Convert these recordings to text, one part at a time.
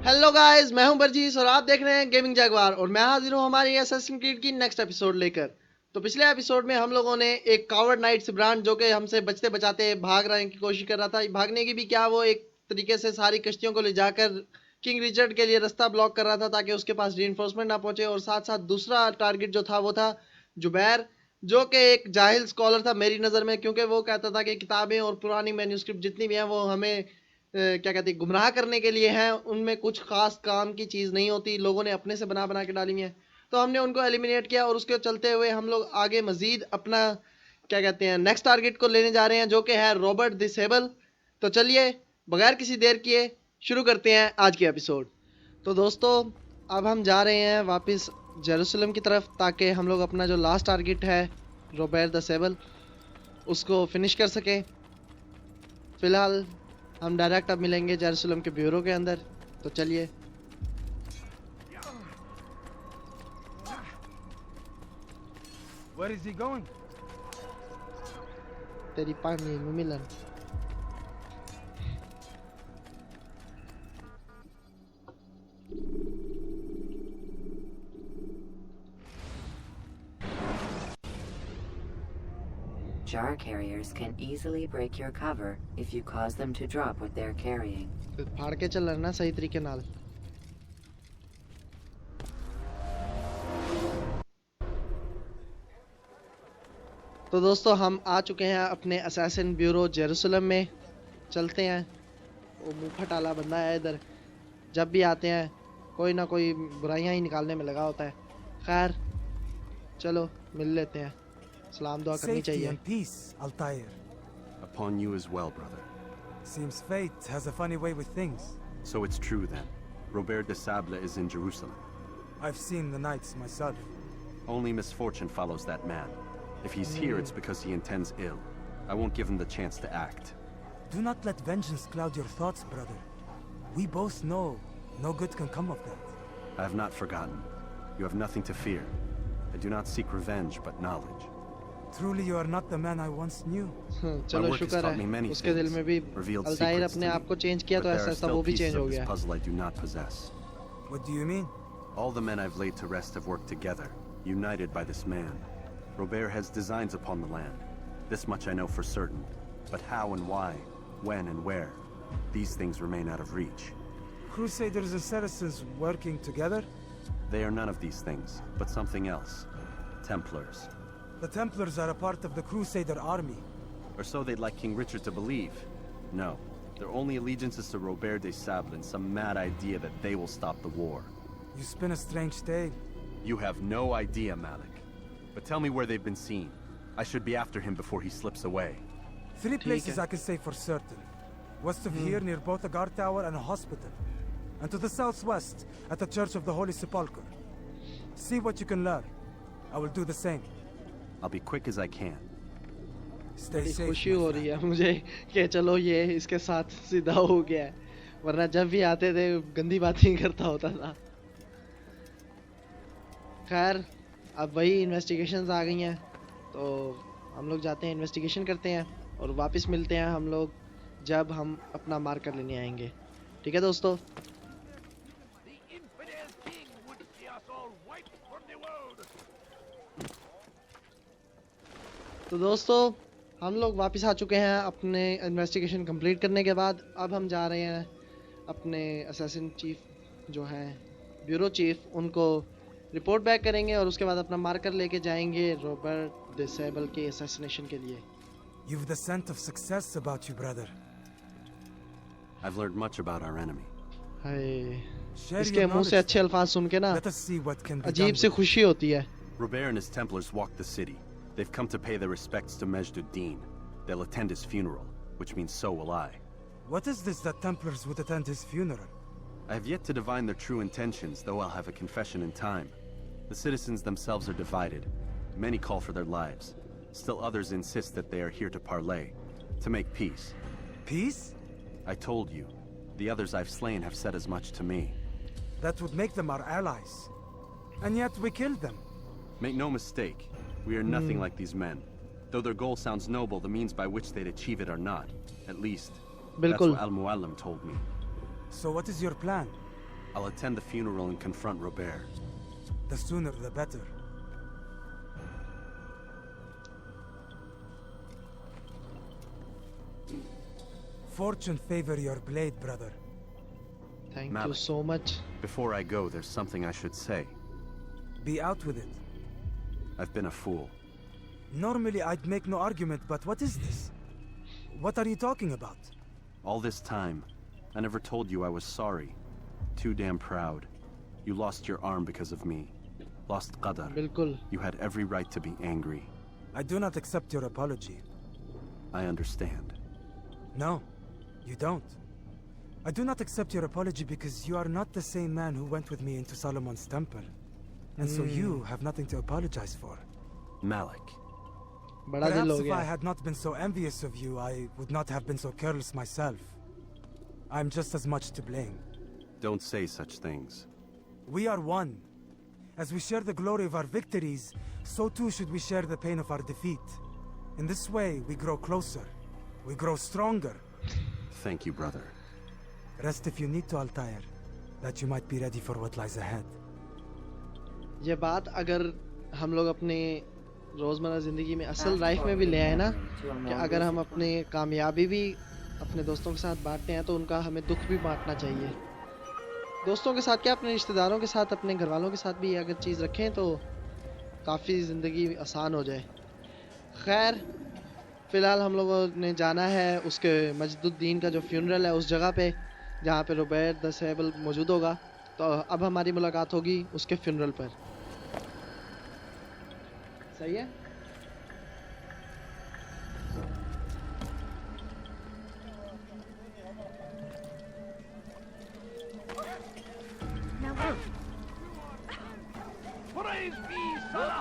Hello guys, मैं हूं बरजीस और आप देख रहे हैं गेमिंग जैगवार और मैं हाजिर हूं हमारी असैसिन क्रीड की नेक्स्ट एपिसोड लेकर। तो पिछले एपिसोड में हम लोगों ने एक कावर्ड नाइट से ब्रांड जो कि हमसे बचते बचाते भाग रहे की कोशिश कर रहा था, भागने की भी क्या, वो एक तरीके से सारी कश्तियों को ले जाकर किंग रिचर्ड के लिए रास्ता ब्लॉक कर रहा था ताकि उसके पास रीइंफोर्समेंट ना पहुंचे। और साथ साथ दूसरा टारगेट जो था वो था जुबैर, जो कि एक जाहिल स्कॉलर था मेरी नज़र में, क्योंकि वो कहता था कि किताबें और पुरानी मैन्यूस्क्रिप्ट जितनी भी हैं वो हमें क्या कहते हैं गुमराह करने के लिए हैं, उनमें कुछ खास काम की चीज़ नहीं होती, लोगों ने अपने से बना बना के डाली हुई है। तो हमने उनको एलिमिनेट किया और उसके चलते हुए हम लोग आगे मजीद अपना क्या कहते हैं नेक्स्ट टारगेट को लेने जा रहे हैं, जो कि है रॉबर्ट द सेबल। तो चलिए बगैर किसी देर किए शुरू करते हैं आज की एपिसोड। तो दोस्तों अब हम जा रहे हैं वापस जेरूसलम की तरफ ताकि हम लोग अपना जो लास्ट टारगेट है रॉबर्ट द सेबल उसको फिनिश कर सकें। फ़िलहाल हम डायरेक्ट अब मिलेंगे जेरूसलम के ब्यूरो के अंदर। तो चलिए। Where is he going? तेरी पानी में मिलन। Jar carriers can easily break your cover if you cause them to drop what they're carrying. फाड़ के चल ना सही तरीके नाल। तो दोस्तों हम आ चुके हैं अपने असैसिन ब्यूरो जेरूसलम में। चलते हैं। वो मुंह फटाला बंदा है इधर, जब भी आते हैं कोई ना कोई बुराइयां ही निकालने में लगा होता है। खैर चलो मिल लेते हैं, सलाम दुआ करनी Safety चाहिए। and peace, Altair. Upon you as well, brother. Seems fate has a funny way with things. So it's true then. Robert de Sable is in Jerusalem. I've seen the knights myself. Only misfortune follows that man. If he's here, it's because he intends ill. I won't give him the chance to act. Do not let vengeance cloud your thoughts, brother. We both know no good can come of that. I have not forgotten. You have nothing to fear. I do not seek revenge, but knowledge. Truly you are not the man I once knew. चलो शुक्र है उसके दिल में भी अल्तायर अपने आप को चेंज किया, तो ऐसा सब वो भी चेंज हो गया। Puzzle I do not possess. What do you mean? All the men I've laid to rest have worked together, united by this man. Robert has designs upon the land. This much I know for certain. But how and why, when and where, these things remain out of reach. Crusaders and Saracens working together? They are none of these things, but something else. Templars. The Templars are a part of the Crusader army. Or so they'd like King Richard to believe. No, their only allegiance is to Robert de Sable and some mad idea that they will stop the war. You spin a strange tale. You have no idea, Malik. But tell me where they've been seen. I should be after him before he slips away. 3 places I can say for certain. West of here near both a guard tower and a hospital. And to the southwest at the Church of the Holy Sepulchre. See what you can learn. I will do the same. I'll be quick as I can. Stay बड़ी safe. खुशी हो रही है मुझे कि चलो ये इसके साथ सीधा हो गया है, वरना जब भी आते थे गंदी बातें करता होता था। खैर अब वही इन्वेस्टिगेशंस आ गई हैं, तो हम लोग जाते हैं इन्वेस्टिगेशन करते हैं और वापस मिलते हैं हम लोग जब हम अपना मार्कर लेने आएंगे। ठीक है दोस्तों। तो दोस्तों हम लोग वापस आ चुके हैं अपने इन्वेस्टिगेशन कंप्लीट करने के बाद। अब हम जा रहे हैं अपने असैसिन चीफ जो हैं ब्यूरो चीफ, उनको रिपोर्ट बैक करेंगे और उसके बाद अपना मार्कर लेके जाएंगे रॉबर्ट द सेबल के असैसिनेशन के लिए। You've the scent of success about you, brother. I've learned much about our enemy. Hi, Share इसके your मुंह से knowledge. अच्छे अल्फाज सुन के ना Let us see what can be अजीब done सी with it. खुशी होती है। Robert and his Templars walk the city. They've come to pay their respects to Majd-ud-Din. They'll attend his funeral, which means so will I. What is this that Templars would attend his funeral? I have yet to divine their true intentions, though I'll have a confession in time. The citizens themselves are divided. Many call for their lives. Still others insist that they are here to parley, to make peace. Peace? I told you. The others I've slain have said as much to me. That would make them our allies. And yet we killed them. Make no mistake, we are nothing like these men. Though their goal sounds noble, the means by which they'd achieve it are not. At least, that's बिल्कुल. what Al-Mualim told me. So what is your plan? I'll attend the funeral and confront Robert. The sooner the better. Fortune favor your blade, brother. Thank you Malik. so much. Before I go, there's something I should say. Be out with it. I've been a fool. Normally I'd make no argument, but what is this? What are you talking about? All this time, I never told you I was sorry. Too damn proud. You lost your arm because of me. Lost Qadar. बिल्कुल. You had every right to be angry. I do not accept your apology. I understand. No, you don't. I do not accept your apology because you are not the same man who went with me into Solomon's temple. And so you have nothing to apologize for. Malik. बड़ा दिल Perhaps हो if I गया. had not been so envious of you, I would not have been so careless myself. I'm just as much to blame. Don't say such things. We are one. As we share the glory of our victories, so too should we share the pain of our defeat. In this way, we grow closer. We grow stronger. Thank you, brother. Rest if you need to, Altair, that you might be ready for what lies ahead. ये बात अगर हम लोग अपने रोज़मर्रा ज़िंदगी में असल लाइफ में भी ले आए ना, कि अगर हम अपने कामयाबी भी अपने दोस्तों के साथ बांटते हैं तो उनका हमें दुख भी बांटना चाहिए. दोस्तों के साथ क्या, अपने रिश्तेदारों के साथ, अपने घर वालों के साथ भी अगर चीज़ रखें तो काफ़ी ज़िंदगी आसान हो जाए. खैर, फ़िलहाल हम लोगों ने जाना है उसके मजदुद्दीन का जो फ्यूनरल है उस जगह पे जहाँ पे रोबर्ट द सेबल मौजूद होगा. तो अब हमारी मुलाकात होगी उसके फ्यूनरल पर. सही है. Praise be Salah.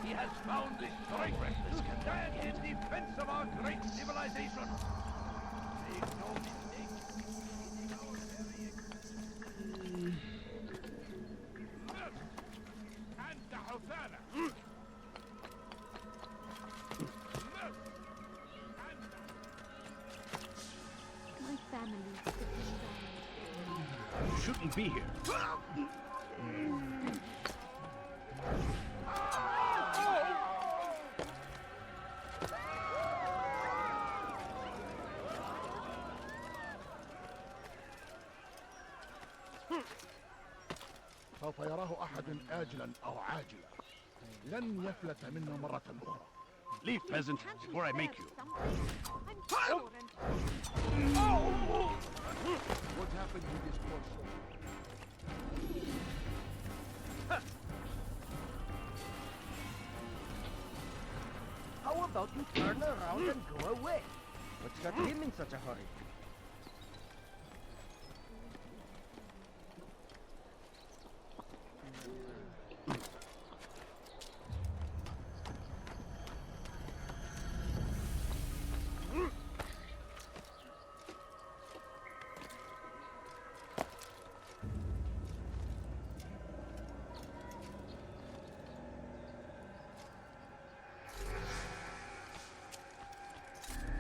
He has found the strike to stand in defense of our great civilization. Make no mistake. And the Hufana. My family is dependent on You shouldn't be here. سوف يراه أحد آجلا أو عاجلا لن يفلت منا مرة أخرى. Leave, peasant, before I make you. I'm poor and What happened to this poor soul? How about you turn around and go away? What's got him in such a hurry?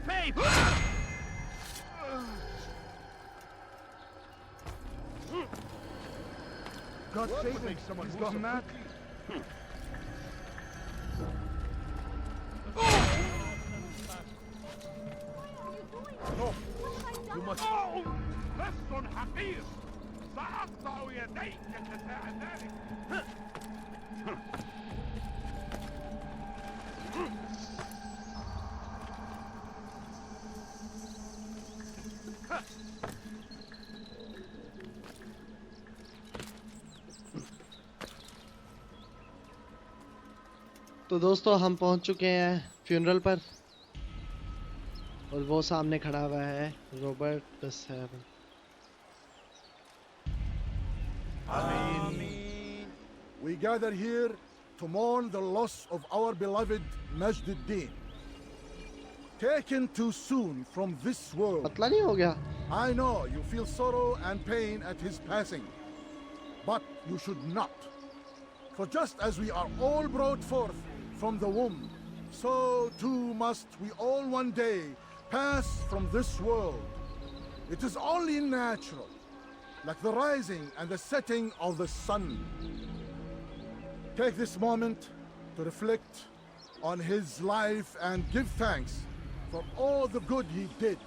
Babe! God save him! He's gone mad. No, you must. لست حقير سأقطع يديك جزاء ذلك. तो दोस्तों हम पहुंच चुके हैं funeral पर और वो सामने खड़ा हुआ है Robert the Sable. We gather here to mourn the loss of our beloved Majd-ud-Din. Taken too soon from this world. पतला नहीं हो गया. I know you feel sorrow and pain at his passing, but you should not. For just as we are all brought forth from the womb so too must we all one day pass from this world. It is only natural, like the rising and the setting of the sun. Take this moment to reflect on his life and give thanks for all the good he did.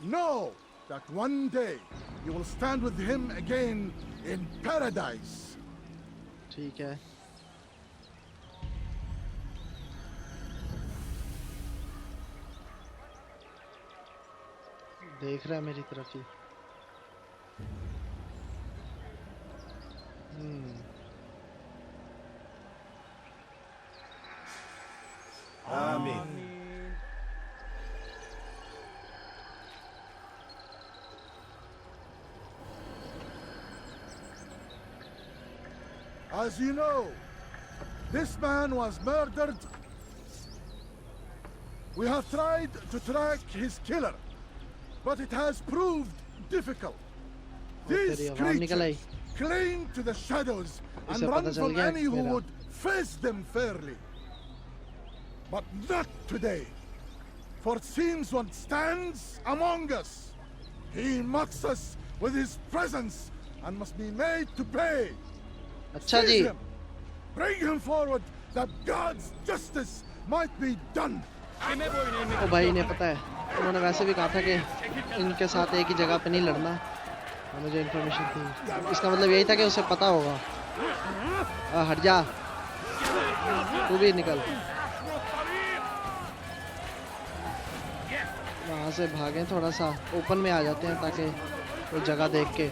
Know that one day you will stand with him again in paradise. ठीक है। देख रहा है मेरी तरफ ही। Amen. As you know, this man was murdered. We have tried to track his killer, but it has proved difficult. These तेरी आवाज़ निकल आई। creatures cling to the shadows and इसे run पता चल from गया any who मेरा। would face them fairly. But not today, for it seems one stands among us. He mocks us with his presence and must be made to pay. अच्छा जी। Seize him. Bring him forward that God's justice might be done. ओ भाई इन्हें पता है, उन्होंने वैसे भी कहा था कि इनके साथ एक ही जगह पे नहीं लड़ना। मुझे इन्फॉर्मेशन थी, इसका मतलब यही था कि उसे पता होगा। हट जा, तू भी निकल। वहाँ से भागें, थोड़ा सा ओपन में आ जाते हैं ताकि वो जगह देख के,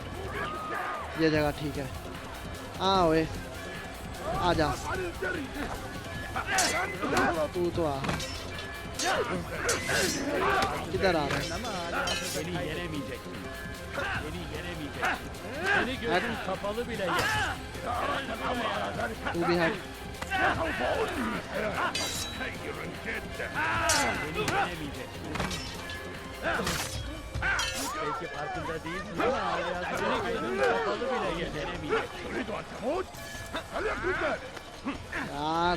ये जगह ठीक है। हाँ ओए, आ जा, तू तो आ। किधर आ रहा है? हट, तू भी हट। यार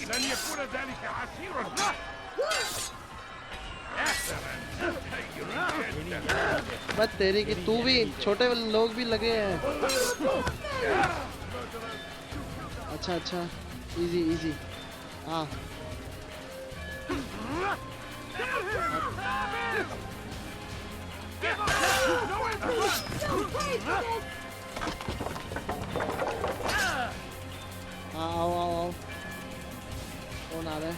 لن يكون ذلك عسيرا. बस तेरी की, तू भी, छोटे लोग भी लगे हैं। अच्छा अच्छा, इजी इजी। हाँ आओ आओ आओ। कौन आ रहा है?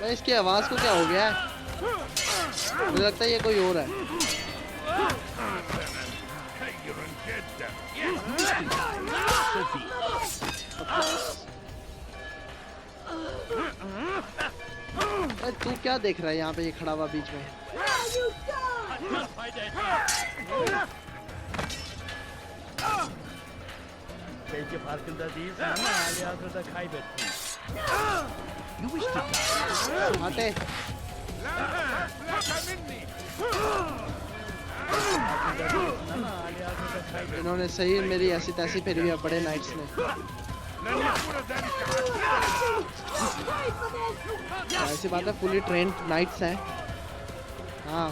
भाई इसकी आवाज को क्या हो गया है? मुझे लगता है ये कोई और है। भाई तू क्या देख रहा है यहाँ पे, ये खड़ा हुआ बीच में? Welche farkında değilsin ama halihazırda kaybettin. You wish to die? हटे। इन्होंने सही मेरी ऐसी तैसी फिर भी बड़े नाइट्स ने। ऐसी बात है, फुली ट्रेंड नाइट्स हैं। हाँ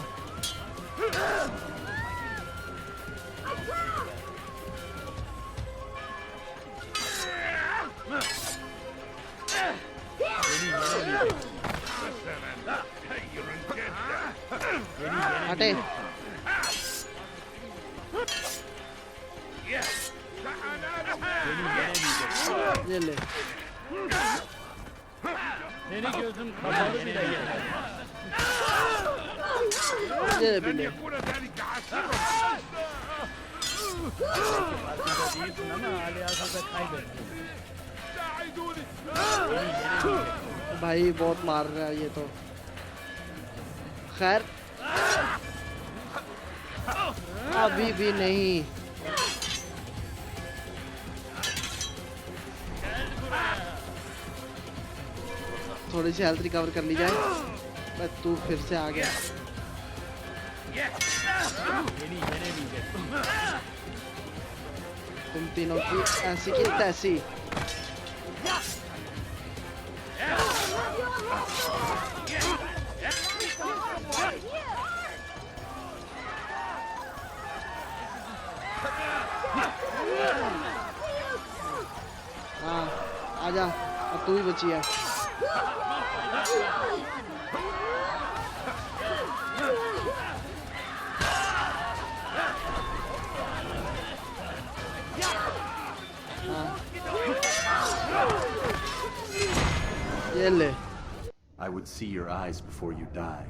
हटे। ये ले। Seni gözüm kapalı bile yeter. ये ले भी ले। يكون ذلك عسيرا. Farkında değilsin ama halihazırda kaybettin. ساعدوني. भाई बहुत मार रहा है ये तो। खैर अभी भी नहीं। थोड़ी सी हेल्थ रिकवर कर ली जाए। बस तू फिर से आ गया। Beni yenemeyeceksin. तुम तीनों की ऐसी की तैसी। हाँ आजा, अब तू ही बची है। ये ले। I would see your eyes before you die.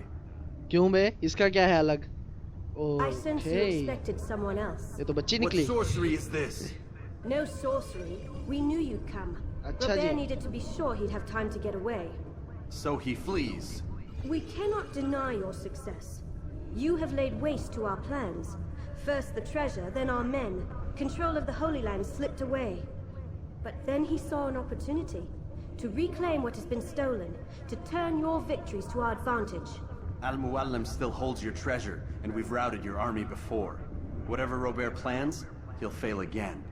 क्यों बे, इसका क्या है अलग? I sense you okay, expected someone else. ये तो बच्ची What निकली। sorcery is this? No sorcery. We knew you'd come. अच्छा Robert ji. needed to be sure he'd have time to get away. So he flees. We cannot deny your success. You have laid waste to our plans. First the treasure, then our men. Control of the Holy Land slipped away. But then he saw an opportunity to reclaim what has been stolen, to turn your victories to our advantage. Al-Mualim still holds your treasure, and we've routed your army before. Whatever Robert plans, he'll fail again.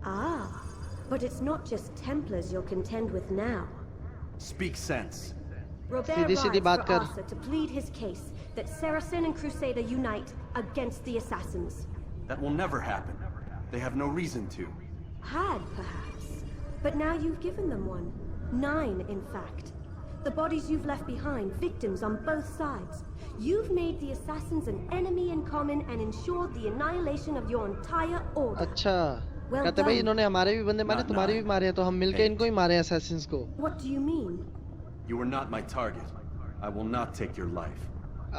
Ah, but it's not just Templars you'll contend with now. Speak sense. Robert Sidhi rides Sidhi for बात कर। Arthur to plead his case that Saracen and Crusader unite against the assassins. That will never happen. They have no reason to. Had, perhaps. But now you've given them one. 9, in fact. The bodies you've left behind, victims on both sides. You've made the assassins an enemy in common and ensured the annihilation of your entire order. अच्छा, Well कहते भाई done. इन्होंने हमारे भी बंदे मारे, Not तुम्हारे भी nine. मारे हैं, तो हम मिलके 8. इनको ही मारे assassins को। What do you mean? You were not my target. I will not take your life.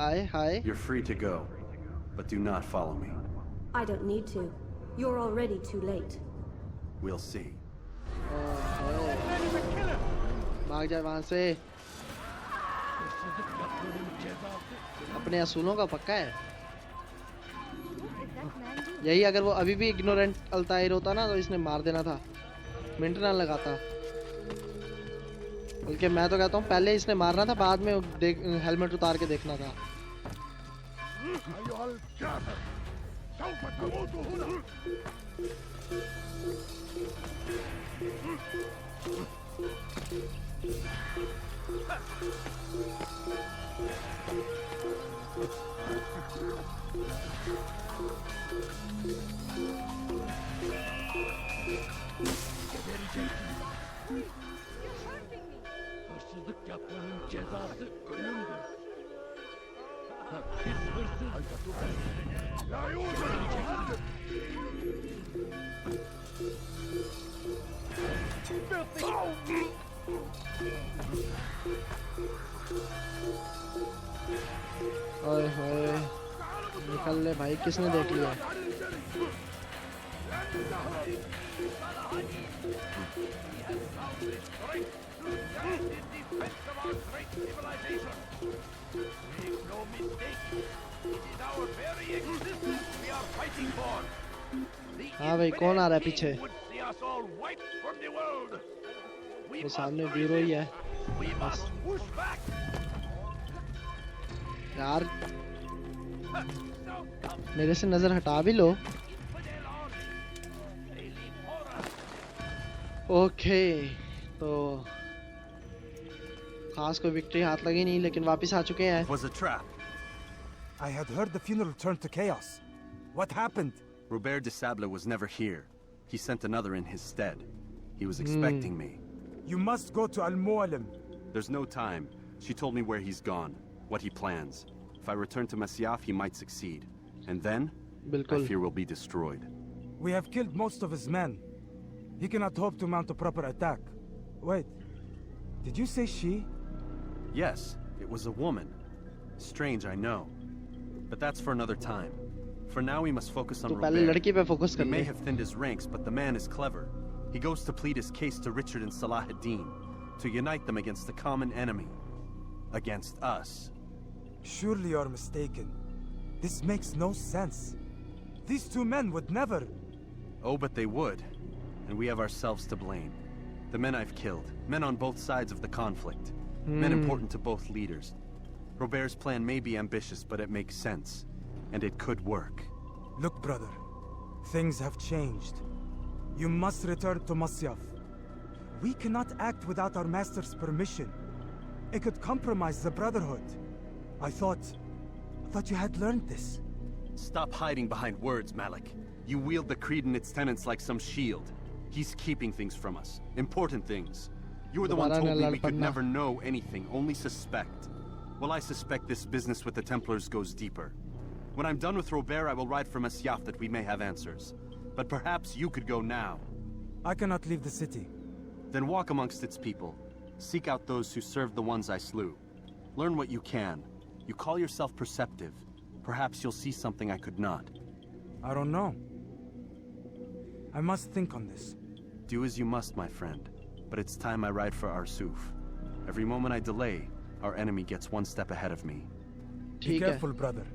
आए हाय। You're free to go, but do not follow me. I don't need to. You're already too late. We'll see. भाग जाए वहां से। अपने असूलों का पक्का है। यही अगर वो अभी भी इग्नोरेंट अल्तायर होता ना तो इसने मार देना था, मिनट ना लगाता। बल्कि मैं तो कहता हूँ पहले इसने मारना था, बाद में हेलमेट उतार के देखना था। أيها الكافر سوف تموت هنا Hırsızlık yapmanın cezası ölümdür. لا يوجد ओए होए, निकल ले भाई, किसने देख लिया? हाँ भाई, कौन आ रहा है पीछे? वो सामने वीरो ही है। बस यार, मेरे से नजर हटा भी लो। ओके, तो खास कोई विक्ट्री हाथ लगी नहीं, लेकिन वापस आ चुके हैं। It was a trap. I had heard the funeral turned to chaos. What happened? Robert de Sable was never here. He sent another in his stead. He was expecting me. You must go to Al-Mualim. There's no time. She told me where he's gone, what he plans. If I return to Masyaf, he might succeed. And then, I बिल्कुल। fear we'll be destroyed. We have killed most of his men. He cannot hope to mount a proper attack. Wait, did you say she? Yes, it was a woman. Strange, I know. But that's for another time. For now, we must focus on तो पहले Robert. लड़की पे focus कर He ले। may have thinned his ranks, but the man is clever. He goes to plead his case to Richard and Salah ad-Din, to unite them against the common enemy. Against us. Surely you're mistaken. This makes no sense. These two men would never... Oh, but they would. And we have ourselves to blame. The men I've killed, men on both sides of the conflict. Men important to both leaders. Robert's plan may be ambitious, but it makes sense. And it could work. Look, brother. Things have changed. You must return to Masyaf. We cannot act without our master's permission. It could compromise the Brotherhood. I thought you had learned this. Stop hiding behind words, Malik. You wield the creed and its tenets like some shield. He's keeping things from us. Important things. You were the one told me we could never know anything, only suspect. Well, I suspect this business with the Templars goes deeper. When I'm done with Robert, I will ride for Masyaf that we may have answers. But perhaps you could go now. I cannot leave the city. Then walk amongst its people. Seek out those who served the ones I slew. Learn what you can. You call yourself perceptive. Perhaps you'll see something I could not. I don't know. I must think on this. Do as you must, my friend. But it's time I ride for Arsuf. Every moment I delay, our enemy gets one step ahead of me. Be careful, brother.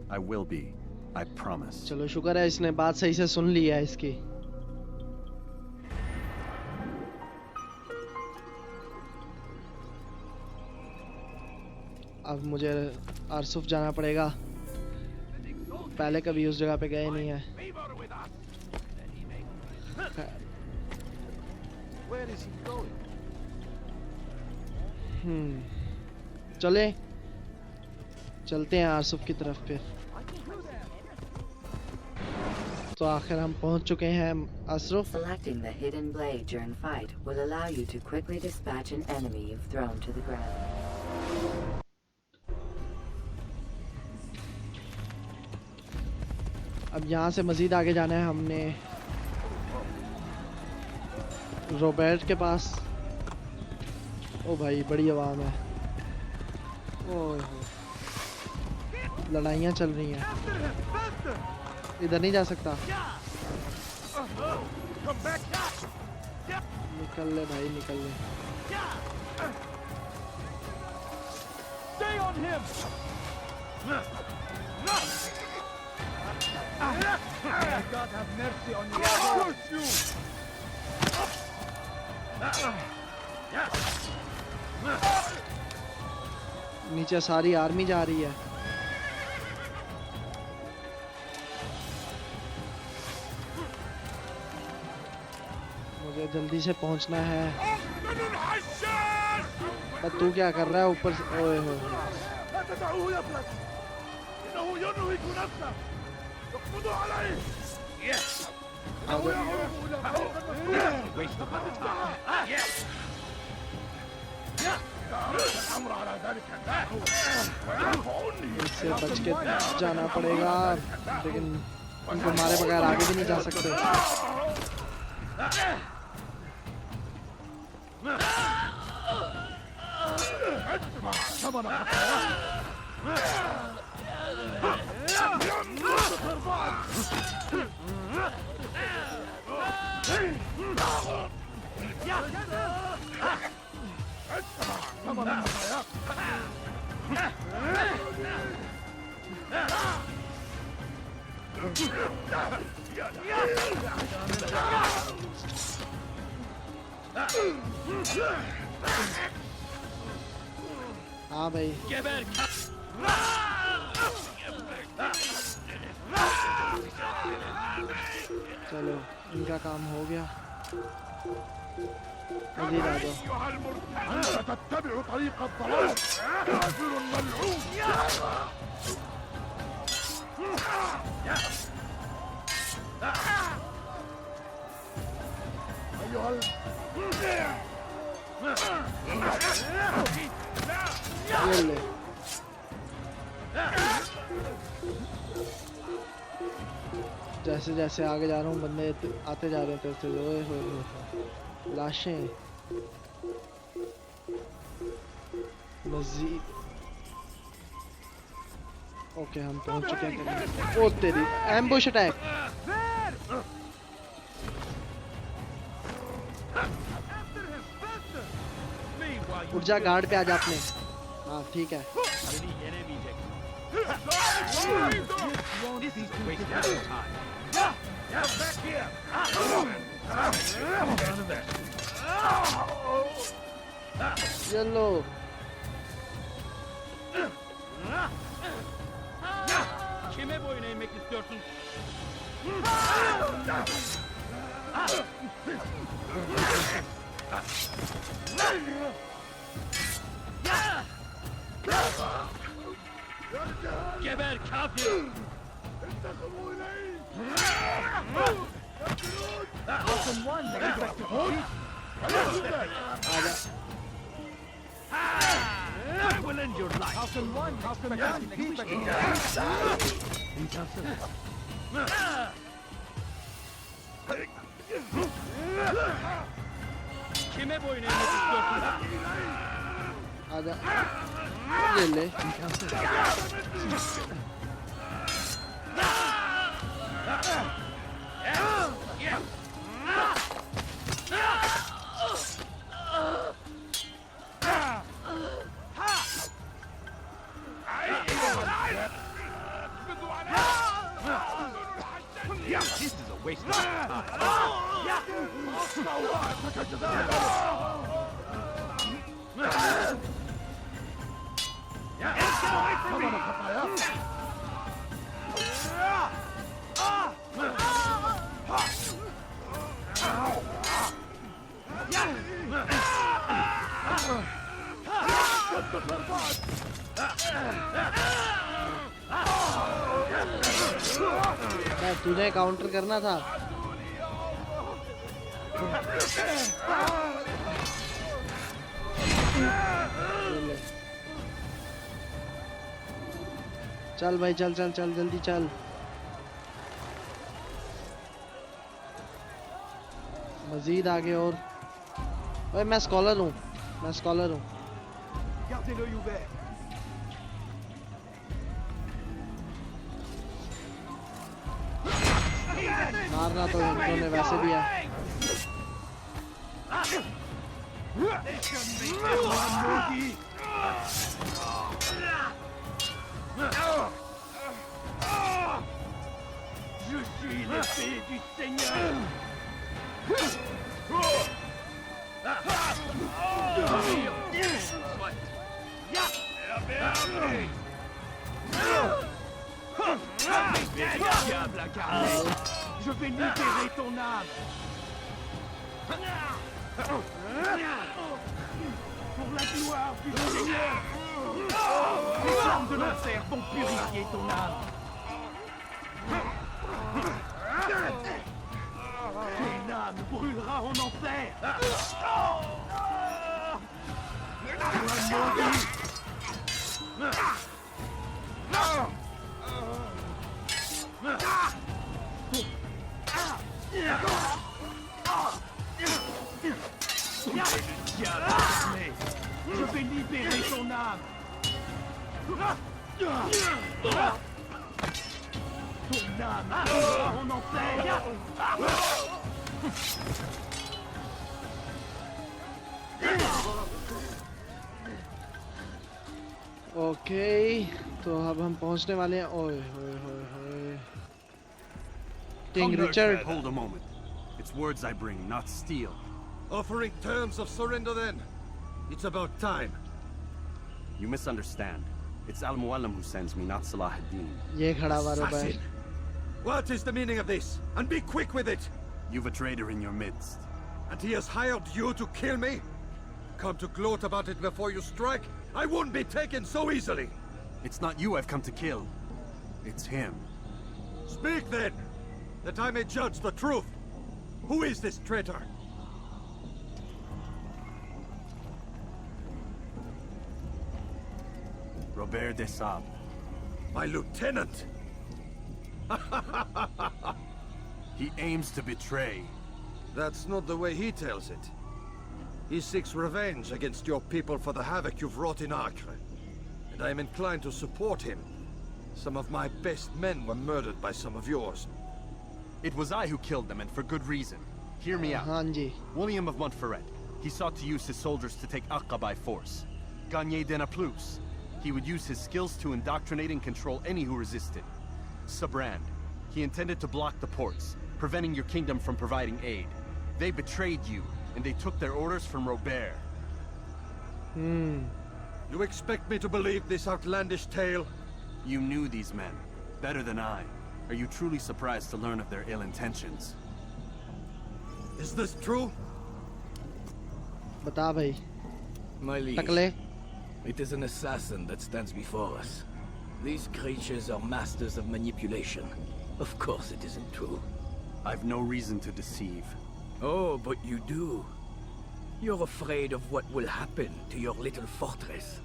I will be. I promise. चलो शुक्र है इसने बात सही से सुन ली है इसकी। अब मुझे आरसुफ जाना पड़ेगा। पहले कभी उस जगह पे गए नहीं है। चलते हैं आरसुफ की तरफ फिर। तो आखिर हम पहुंच चुके हैं आरसुफ। Selecting the hidden blade during fight will allow you to quickly dispatch an enemy you've thrown to the ground. अब यहाँ से मजीद आगे जाना है हमने रोबर्ट के पास। ओ भाई बड़ी आवाम है। ओह लड़ाइयाँ चल रही हैं। इधर नहीं जा सकता। निकल ले भाई निकल ले। God have mercy on you. नीचे सारी आर्मी जा रही है। मुझे जल्दी से पहुंचना है। पर तू क्या कर रहा है ऊपर से? ओए हो इससे बच के जाना पड़ेगा, लेकिन उनको मारे बगैर आगे भी नहीं जा सकते। हाँ भाई चलो इनका काम हो गया। मजीद आ जाओ। تتبع طريق الضلال كافر ملعون ये ले। जैसे जैसे आगे जा रहा हूँ बंदे आते जा रहे हैं तेरे से। ओए होए लाशें मजीद। ओके हम पहुंच चुके हैं। ओ तेरी एम्बुश अटैक। ऊर्जा गार्ड पे आ जा अपने। हाँ ठीक है। चलो Kime boyun eğmek istiyorsun? Geber kafir! Falcon 1, they expect to defeat. I will end your life! Falcon 1, Falcon 1, they expect to defeat. Kime boyun eğmek istiyorsun? आजा ले ले This is a waste of time. तुझे counter करना था चल भाई चल चल चल जल्दी चल मजीद आगे और ओए मैं स्कॉलर हूँ Gardez l'œil ouvert. मारना तो इन्होंने वैसे भी है Je suis l'épée du Seigneur. Diable incarné, je vais libérer ton âme. Pour la gloire du Seigneur. Les flammes de l'enfer vont purifier ton âme. Ton âme brûlera en enfer. Diable incarné, je vais libérer ton âme. Ton âme brûlera en enfer. Okay तो अब हम पहुंचने वाले हैं ओए होए होए होए king Richard Hold a moment. It's words I bring, not steel. Offering terms of surrender then. It's about time. You misunderstand. It's Al-Mualim who sends me, not Salah ad-Din. ये खड़ा हुआ रो भाई Assassin! What is the meaning of this? And be quick with it! You've a traitor in your midst. And he has hired you to kill me? Come to gloat about it before you strike? I won't be taken so easily! It's not you I've come to kill. It's him. Speak then, that I may judge the truth. Who is this traitor? Robert de Sable. My lieutenant! He aims to betray. That's not the way he tells it. He seeks revenge against your people for the havoc you've wrought in Acre. And I am inclined to support him. Some of my best men were murdered by some of yours. It was I who killed them, and for good reason. Hear me out. हाँ जी William of Montreal. He sought to use his soldiers to take Acre by force. Gagné de Naplouse. He would use his skills to indoctrinate and control any who resisted. Sabrand. He intended to block the ports, preventing your kingdom from providing aid. They betrayed you, and they took their orders from Robert. You expect me to believe this outlandish tale? You knew these men, better than I. Are you truly surprised to learn of their ill intentions? Is this true? बता भाई My liege, Takle it is an assassin that stands before us. These creatures are masters of manipulation. Of course it isn't true. I've no reason to deceive. Oh, but you do. You're afraid of what will happen to your little fortress.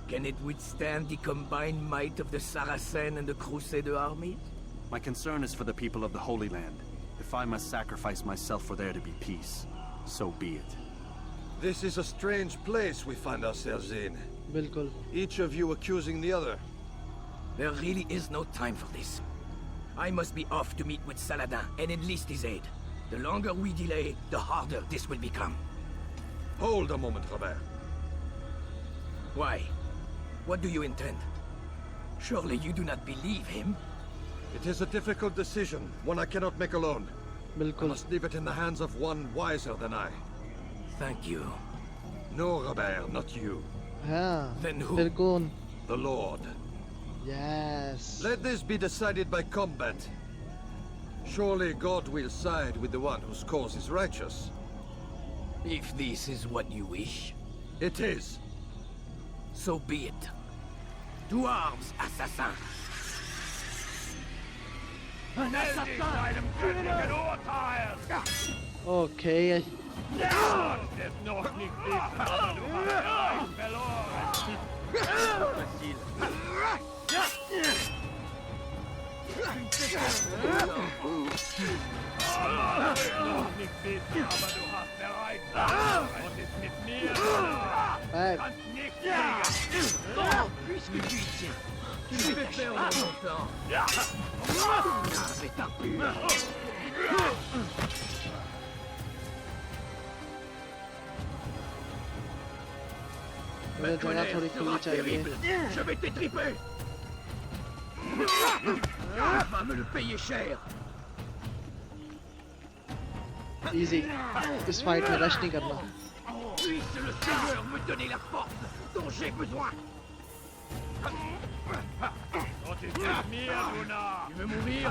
Can it withstand the combined might of the Saracen and the Crusader armies? My concern is for the people of the Holy Land. If I must sacrifice myself for there to be peace, so be it. This is a strange place we find ourselves in. बिल्कुल Each of you accusing the other. There really is no time for this. I must be off to meet with Saladin and enlist his aid. The longer we delay, the harder this will become. Hold a moment, Robert. Why? What do you intend? Surely you do not believe him? It is a difficult decision, one I cannot make alone. I बिल्कुल must leave it in the hands of one wiser than I. Thank you. No, Robert, not you. हाँ Then who? फिर कौन The Lord. Yes Let this be decided by combat. Surely God will side with the one whose cause is righteous. If this is what you wish, It is. so be it. To arms, assassin! Einem göttlichen Urteil! Okay Du kannst es noch nicht wissen, aber du hast bereits verloren! Noch nicht wissen, aber du hast bereits verloren und ist mit mir verloren! Hey. Du kannst nicht siegen! Puisque tu y tiens, tu me fais perdre mon temps. C'est un pur. मुझे जगह थोड़ी खुली चाहिए Je vais t'étriper. Tu vas me le payer cher. Easy इस fight में rush नहीं करना Puisse le Seigneur me donner la force dont j'ai besoin. Und ist mit mir, du Narr! Tu veux mourir?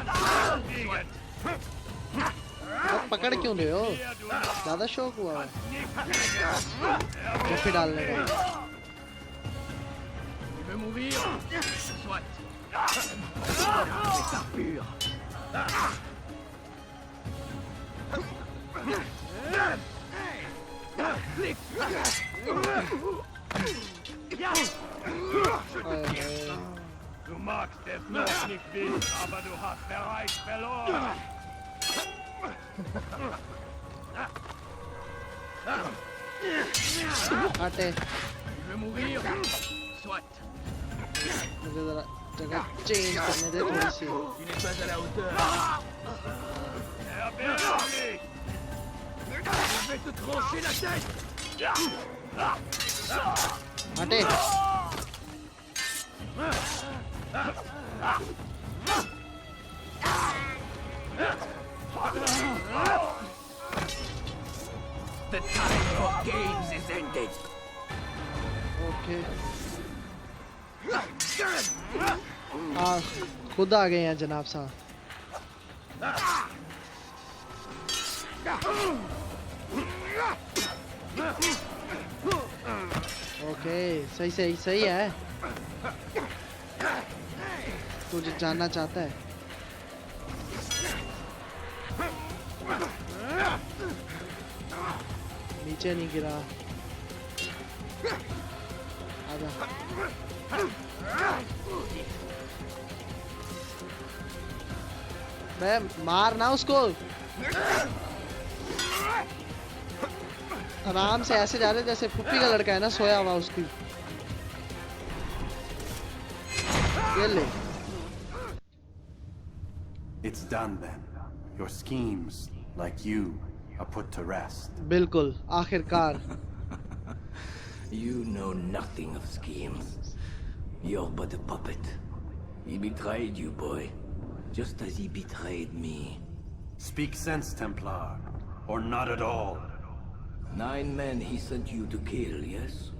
Siegen! अब पकड़ क्यों रहे हो Mir, du Narr! ज्यादा शौक हुआ है Nicht siegen! कॉफी डालने का Tu veux mourir? Soit. C'est un pur. Du magst es noch nicht wissen, aber du hast bereits verloren! हटे Tu veux mourir? Soit. मुझे जरा जगह चेंज करने दे थोड़ी सी Tu n'es pas à la hauteur. Erbärmlich! Je vais te trancher la tête. हटे The time for games is ended. Okay हाँ खुद आ गए हैं जनाब साहब ओके सही सही सही है तुझे जानना चाहता है नीचे नहीं गिरा आजा मैं मारना उसको आराम से ऐसे जा रहे जैसे फुप्पी का लड़का है ना सोया हुआ उसकी ये ले It's done then. Your schemes, like you, are put to rest. बिल्कुल आखिरकार You know nothing of schemes. You're but a puppet. He betrayed you, boy. Just as he betrayed me. Speak sense, Templar. Or not at all. 9 men he sent you to kill, yes?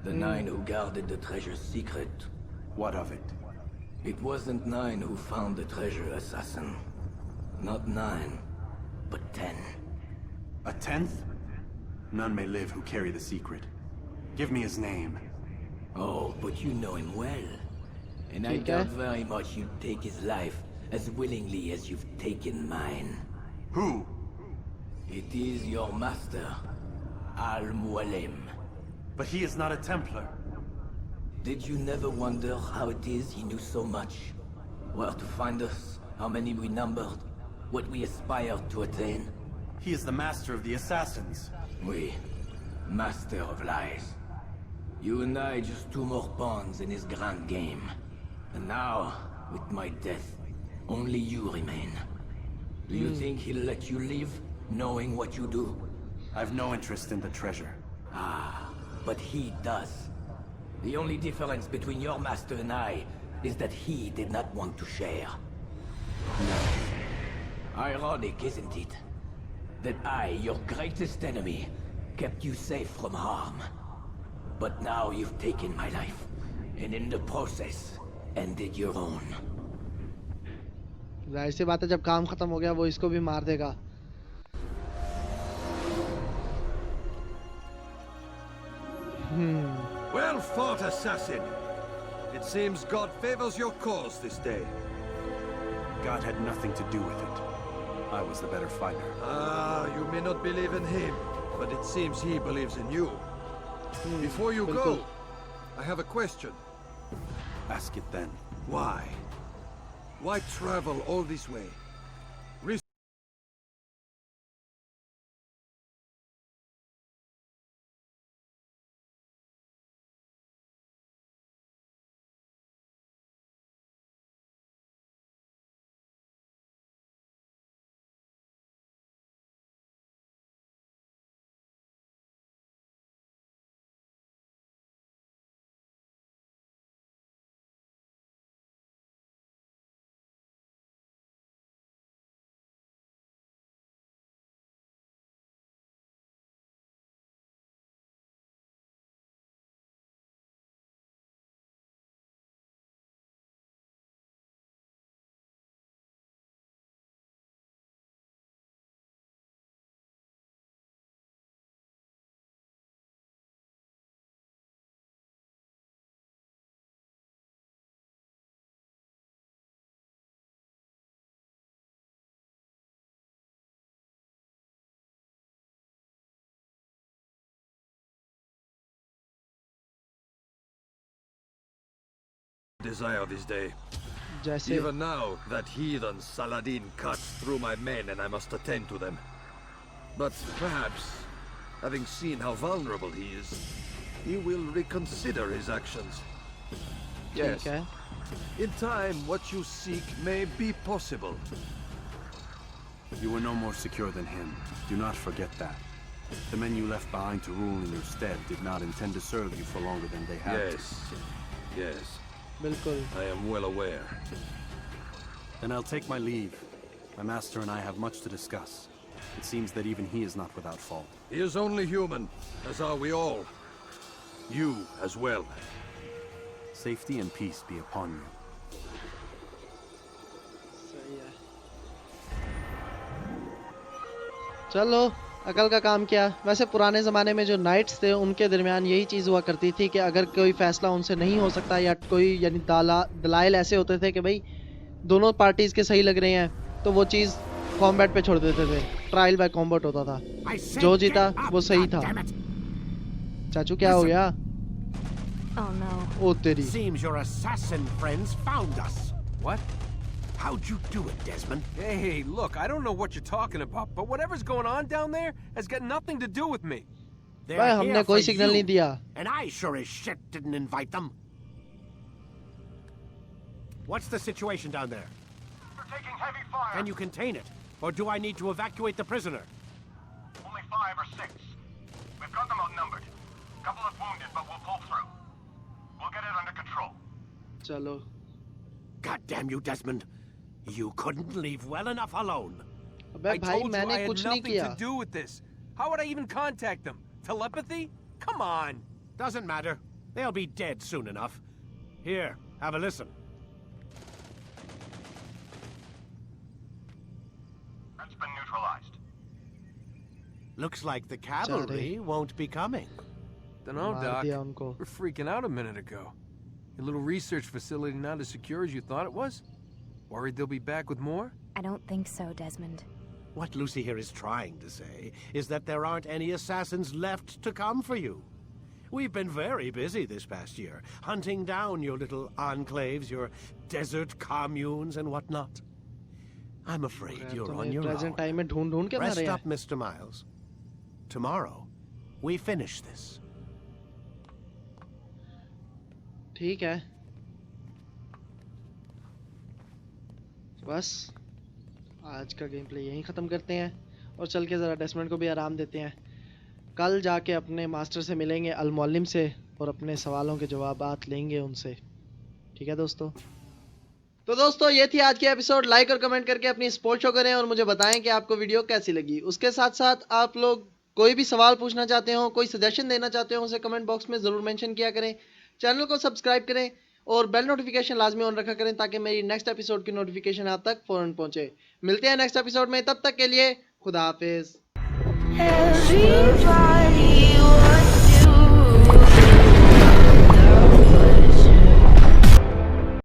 The 9 who guarded the treasure's secret. What of it? It wasn't 9 who found the treasure, assassin. Not 9, but 10. A 10th? None may live who carry the secret. Give me his name. Oh, but you know him well. And I doubt very much you'd take his life as willingly as you've taken mine. Who? It is your master, Al-Mualim. But he is not a Templar. Did you never wonder how it is he knew so much? Where to find us, how many we numbered, what we aspired to attain? He is the master of the assassins. We, master of lies. You and I just two more pawns in his grand game. And now, with my death, only you remain. Do you think he'll let you live, knowing what you do? I've no interest in the treasure. Ah, but he does. The only difference between your master and I is that he did not want to share. No. Ironic, isn't it? That I, your greatest enemy, kept you safe from harm. But now you've taken my life, and in the process, ended your own. जाहिर सी बात है जब काम खत्म हो गया वो इसको भी मार देगा. Well fought, assassin. It seems God favors your cause this day. God had nothing to do with it. I was the better fighter. Ah, you may not believe in him, but it seems he believes in you. Before you go, I have a question. Ask it then. Why? Why travel all this way? Desire this day. Even now, that heathen Saladin cuts through my men and I must attend to them. But perhaps, having seen how vulnerable he is, he will reconsider his actions. Yes. In time, what you seek may be possible. You were no more secure than him. Do not forget that. The men you left behind to rule in your stead did not intend to serve you for longer than they had to. Yes. बिल्कुल. I am well aware. Then I'll take my leave. My master and I have much to discuss. It seems that even he is not without fault. He is only human, as are we all. You as well. Safety and peace be upon you. सही है. चलो अकल का काम किया. वैसे पुराने ज़माने में जो नाइट्स थे उनके दरमियान यही चीज़ हुआ करती थी कि अगर कोई फैसला उनसे नहीं हो सकता या कोई यानी दलाइल ऐसे होते थे कि भाई दोनों पार्टीज़ के सही लग रहे हैं तो वो चीज़ कॉम्बैट पे छोड़ देते थे. ट्रायल बाय कॉम्बैट होता था. जो जीता वो सही था. चाचू क्या हो गया? Oh no. ओ तेरी. Seems your assassin friends found us. What? How'd you do it, Desmond? Hey, look, I don't know what you're talking about, but whatever's going on down there has got nothing to do with me. They're here हमने for कोई signal नहीं you, दिया. and I sure as shit didn't invite them. What's the situation down there? They're taking heavy fire. Can you contain it, or do I need to evacuate the prisoner? Only 5 or 6. We've got them outnumbered. Couple of wounded, but we'll pull through. We'll get it under control. चलो. God damn you, Desmond. You couldn't leave well enough alone. अबे I भाई told you मैंने I had कुछ नहीं nothing किया. to do with this. How would I even contact them? Telepathy? Come on. Doesn't matter. They'll be dead soon enough. Here, have a listen. That's been neutralized. Looks like the cavalry won't be coming. Dunno, Doc. We're freaking out a minute ago. Your little research facility not as secure as you thought it was? Worried they'll be back with more? I don't think so, Desmond. What Lucy here is trying to say is that there aren't any assassins left to come for you. We've been very busy this past year, hunting down your little enclaves, your desert communes and whatnot. I'm afraid you're on your own. Rest up, Mr. Miles. Tomorrow, we finish this. ठीक है बस आज का game play यहीं ख़त्म करते हैं और चल के ज़रा डेस्मंड को भी आराम देते हैं। कल जाके अपने मास्टर से मिलेंगे अल-मुअल्लिम से और अपने सवालों के जवाबात लेंगे उनसे। ठीक है दोस्तों। तो दोस्तों ये थी आज की एपिसोड। लाइक और कमेंट करके अपनी सपोर्ट शो करें और मुझे बताएं कि आपको वीडियो कैसी लगी। उसके साथ साथ आप लोग कोई भी सवाल पूछना चाहते हो, कोई सजेशन देना चाहते हो, उसे कमेंट बॉक्स में ज़रूर मेंशन किया करें। चैनल को सब्सक्राइब करें और बेल नोटिफिकेशन लाजमी ऑन रखा करें ताकि मेरी नेक्स्ट एपिसोड की नोटिफिकेशन आप तक फौरन पहुंचे। मिलते हैं नेक्स्ट एपिसोड में, तब तक के लिए खुदा हाफिज।